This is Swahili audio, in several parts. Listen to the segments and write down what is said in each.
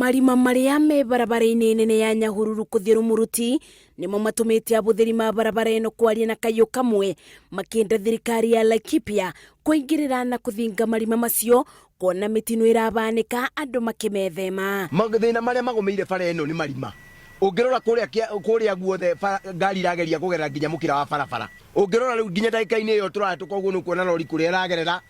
Marima maria me barabara-inĩ nene ya Nyahururu kuthii Rumuruti nimo matumite abuthiri ma barabara ino kwaria na kayo kamwe makienda thirikari ya Laikipia kuingirira na kuthinga marima macio kuona mitino irabanika andu makimethema. Mathina maria magomeire bara ino ni marima. Ungirora kuria guothe ngari irageria kugerera nginya mukira wa barabara. Ungirora riu nginya ndagika-ini iyo turatukoguo ni kuona lori kuria iragerera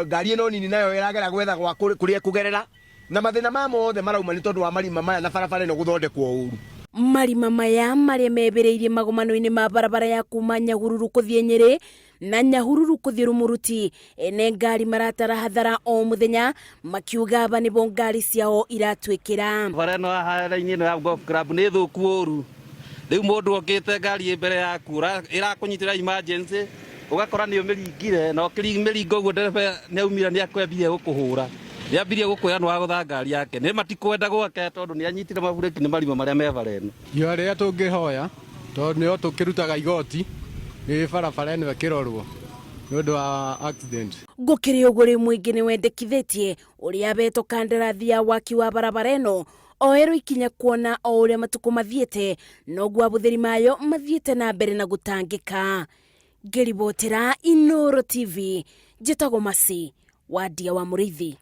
ngari ino nini nayo iragera gwetha gwa kuria kugerera. Na mathina mothe marauma ni tondu wa marima maya na barabara ino guthondekwo uru. Marima maya maria mebereirie magomano-ini ma barabara ya kuma Nyahururu kuthii Nyeri na Nyahururu kuthii Rumuruti ene ngari maratara hathara o muthenya makiuga aba nibo ngari ciao iratwikira. Bara ino hara-ini ino ya golf club ni thuku uru. Riu mundu okite ngari imbere yaku irakunyitira emergency ugakora ni umiringire na ukimiringo guo ndereba ni aumira ni akwambire gukuhura. Yambirie gukuya no agutha ngari yake ni matikwenda gwake tondu ni anyitire mabureki ni marima maria me bara ino. Yo ria tungihoya tondu ni tukirutaga igoti ni barabara ino ikirorwo ni undu wa accident. Gukiri uguri mwingi ni wendekithitie uria beto kandarathi ya waki wa barabara ino oero ikinya kuona o uria matuko mathiete noguo abuthiri mayo mathiete na mbere na gutangika. Ngeribotera Inooro TV, Njĩtagwo Mercy wa Ndia wa Mũrĩithi.